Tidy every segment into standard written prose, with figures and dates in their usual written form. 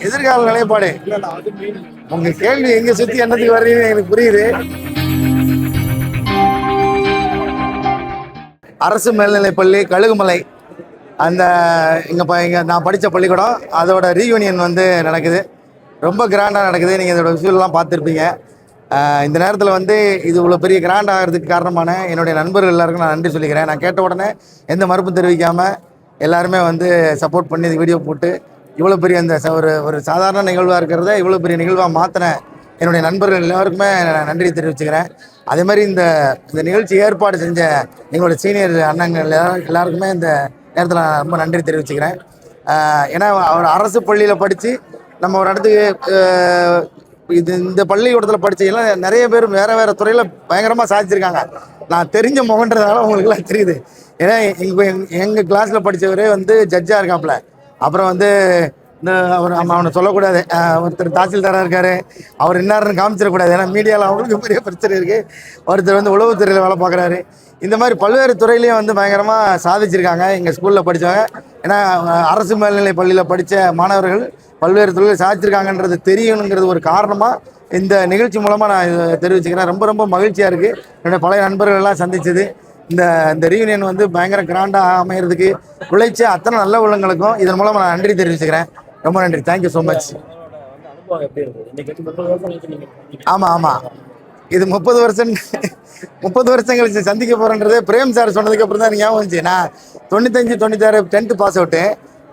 எதிர்கால நிலைப்பாடு. உங்க கேள்வி எங்க சுத்தி என்னத்துக்கு வர்றீங்கன்னு எனக்கு புரியுது. அரசு மேல்நிலைப்பள்ளி கழுகுமலை, அந்த இங்கே நான் படித்த பள்ளிக்கூடம், அதோட ரீயூனியன் வந்து நடக்குது. ரொம்ப கிராண்டாக நடக்குது. நீங்கள் இதோட விஷயம்லாம் பார்த்துருப்பீங்க. இந்த நேரத்தில் வந்து இது இவ்வளோ பெரிய கிராண்ட் ஆகிறதுக்கு காரணமான என்னுடைய நண்பர்கள் எல்லாருக்கும் நான் நன்றி சொல்லிக்கிறேன். நான் கேட்ட உடனே எந்த மறுப்பும் தெரிவிக்காமல் எல்லாருமே வந்து சப்போர்ட் பண்ணி வீடியோ போட்டு இவ்வளோ பெரிய அந்த ஒரு சாதாரண நிகழ்வாக இருக்கிறத இவ்வளோ பெரிய நிகழ்வாக மாற்றின என்னுடைய நண்பர்கள் எல்லாருக்குமே நான் நன்றி தெரிவிச்சுக்கிறேன். அதே மாதிரி இந்த நிகழ்ச்சி ஏற்பாடு செஞ்ச எங்களோட சீனியர் அண்ணங்கள் எல்லாருக்குமே இந்த நேரத்தில் நான் ரொம்ப நன்றி தெரிவிச்சுக்கிறேன். ஏன்னா அவர் அரசு பள்ளியில் படித்து நம்ம ஒரு இடத்துக்கு இந்த பள்ளிக்கூடத்தில் படித்தீங்கன்னா நிறைய பேர் வேறு வேறு துறையில் பயங்கரமாக சாதிச்சிருக்காங்க. நான் தெரிஞ்ச முகன்றதுனால உங்களுக்குலாம் தெரியுது. ஏன்னா எங்கள் கிளாஸில் படித்தவரே வந்து ஜட்ஜாக இருக்காப்புல. அப்புறம் வந்து இந்த அவனை சொல்லக்கூடாது, ஒருத்தர் தாசில்தாராக இருக்கார், அவர் என்னாருன்னு காமிச்சிடக்கூடாது. ஏன்னா மீடியாவில் அவங்களுக்கு பெரிய பிரச்சனை இருக்குது. ஒருத்தர் வந்து உளவுத்துறையில் வேலை பார்க்குறாரு. இந்த மாதிரி பல்வேறு துறையிலையும் வந்து பயங்கரமாக சாதிச்சிருக்காங்க எங்கள் ஸ்கூலில் படித்தவங்க. ஏன்னா அரசு மேல்நிலை பள்ளியில் படித்த மாணவர்கள் பல்வேறு துறையில் சாதிச்சிருக்காங்கன்றது தெரியணுங்கிறது ஒரு காரணமாக இந்த நிகழ்ச்சி மூலமாக நான் இதை தெரிவிச்சுக்கிறேன். ரொம்ப ரொம்ப மகிழ்ச்சியாக இருக்குது. என்னுடைய பழைய நண்பர்கள்லாம் சந்தித்தது. இந்த ரீயூனியன் வந்து பயங்கர கிராண்டாக அமைகிறதுக்கு உழைச்ச அத்தனை நல்ல உள்ளங்களுக்கும் இதன் மூலம் நான் நன்றி தெரிவிச்சுக்கிறேன். ரொம்ப நன்றி. Thank you so much. ஆமாம், இது 30 வருஷம் கழிச்சு சந்திக்க போகிறேன்றதே பிரேம் சார் சொன்னதுக்கு அப்புறம் தான் ஞாபகம் வந்துச்சு. நான் 95, 96 10th பாஸ் அவுட்டு.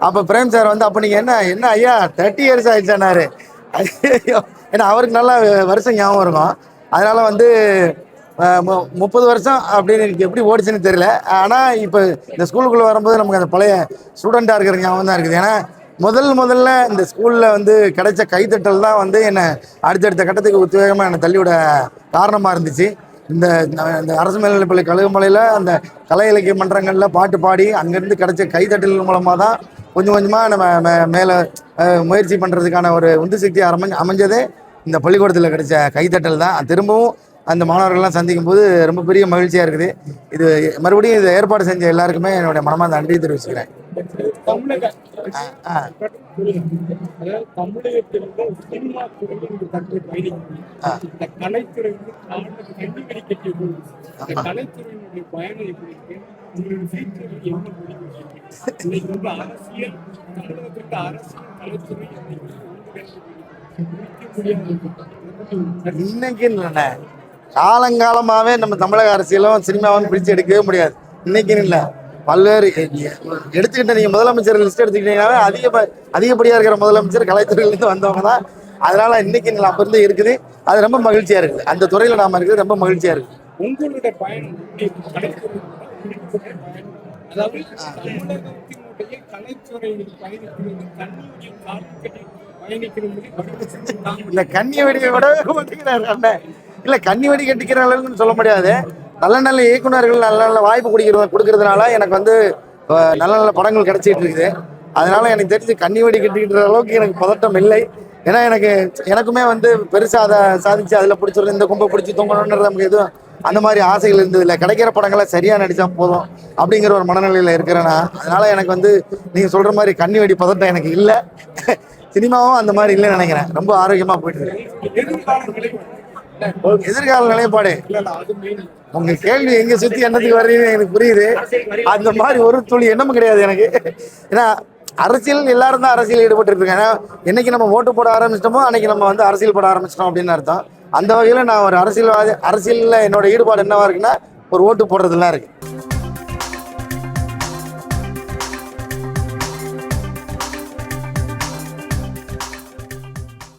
அப்போ பிரேம் சார் வந்து அப்போ நீங்கள் என்ன ஐயா 30 years ஆகிடுச்சானாரு. ஏன்னா அவருக்கு நல்லா வருஷம் ஞாபகம் இருக்கும். அதனால் வந்து 30 வருஷம் அப்படின்னு எனக்கு எப்படி ஓடிச்சுன்னு தெரியல. ஆனால் இப்போ இந்த ஸ்கூலுக்குள்ளே வரும்போது நமக்கு அந்த பழைய ஸ்டூடெண்ட்டாக இருக்கிற ஞாபகம் தான் இருக்குது. ஏன்னா முதல்ல இந்த ஸ்கூலில் வந்து கிடைச்ச கைத்தட்டல் தான் வந்து என்னை அடுத்தடுத்த கட்டத்துக்கு உத்வேகமாக என்னை தள்ளிவிட காரணமாக இருந்துச்சு. இந்த அரசு மேல்நிலைப்பள்ளி கழுகுமலையில் அந்த கலை இலக்கிய மன்றங்களில் பாட்டு பாடி அங்கேருந்து கிடைச்ச கைத்தட்டல் மூலமாக தான் கொஞ்சம் கொஞ்சமாக நம்ம மேலே முயற்சி பண்ணுறதுக்கான ஒரு உந்து சக்தி அமைஞ்சதே இந்த பள்ளிக்கூடத்தில் கிடைச்ச கைத்தட்டல் தான். திரும்பவும் அந்த மாணவர்கள்லாம் சந்திக்கும் போது ரொம்ப பெரிய மகிழ்ச்சியாக இருக்குது. இது மறுபடியும் இதை ஏற்பாடு செஞ்ச எல்லாருக்குமே என்னுடைய மனமார்ந்த நன்றி தெரிவிச்சுக்கிறேன். இன்னைக்கு காலங்காலமாகவே நம்ம தமிழக அரசியலும் சினிமாவும் பிரித்து எடுக்கவே முடியாது. இன்னைக்குன்னு இல்லை, பல்வேறு எடுத்துக்கிட்ட நீங்கள் முதலமைச்சர் லிஸ்ட் எடுத்துக்கிட்டீங்கன்னாவே அதிகப்படியாக இருக்கிற முதலமைச்சர் கலைத்துறையிலேருந்து வந்தவங்க தான். அதனால் இன்னைக்கு அப்போ இருந்து இருக்குது. அது ரொம்ப மகிழ்ச்சியாக இருக்குது. அந்த துறையில் நாம் இருக்குது ரொம்ப மகிழ்ச்சியாக இருக்குது. உங்களுடைய பயணம் இல்லை கன்னி வெடியை விடவே மாட்டேங்கிறார் அண்ணன். இல்லை கன்னி வெடி கட்டிக்கிற அளவுன்னு சொல்ல முடியாது. நல்ல இயக்குநர்கள் நல்ல வாய்ப்பு கொடுக்கறதுனால எனக்கு வந்து நல்ல படங்கள் கிடைச்சிட்டு இருக்குது. அதனால எனக்கு தெரிஞ்சு கன்னி வெடி கட்டிக்கிற அளவுக்கு எனக்கு பதட்டம் இல்லை. ஏன்னா எனக்குமே வந்து பெருசாக அதை சாதிச்சு அதில் பிடிச்சிருந்து இந்த கும்பை பிடிச்சி தூங்கணுன்றது நமக்கு எதுவும் அந்த மாதிரி ஆசைகள் இருந்தது இல்லை. கிடைக்கிற படங்களை சரியாக நடித்தா போதும் அப்படிங்கிற ஒரு மனநிலையில் இருக்கிறேன்னா, அதனால் எனக்கு வந்து நீங்கள் சொல்கிற மாதிரி கன்னி வெடி பதட்டம் எனக்கு இல்லை. சினிமாவும் அந்த மாதிரி இல்லைன்னு நினைக்கிறேன். ரொம்ப ஆரோக்கியமாக போயிட்டு இருக்கு. எதிர்கால நிலைப்பாடு. உங்க கேள்வி எங்க சுத்தி என்னத்துக்கு வர்றீங்கன்னு எனக்கு புரியுது. அந்த மாதிரி ஒரு துளி எண்ணமும் கிடையாது எனக்கு. ஏன்னா அரசியல் எல்லாரும் தான் அரசியல் ஈடுபட்டு இருக்காங்க. என்னைக்கு நம்ம ஓட்டு போட ஆரம்பிச்சிட்டோமோ அன்னைக்கு நம்ம வந்து அரசியல் போட ஆரம்பிச்சிட்டோம் அப்படின்னு அர்த்தம். அந்த வகையில் நான் ஒரு அரசியலில் என்னோட ஈடுபாடு என்னவா இருக்குன்னா ஒரு ஓட்டு போடுறதுலாம் இருக்கு.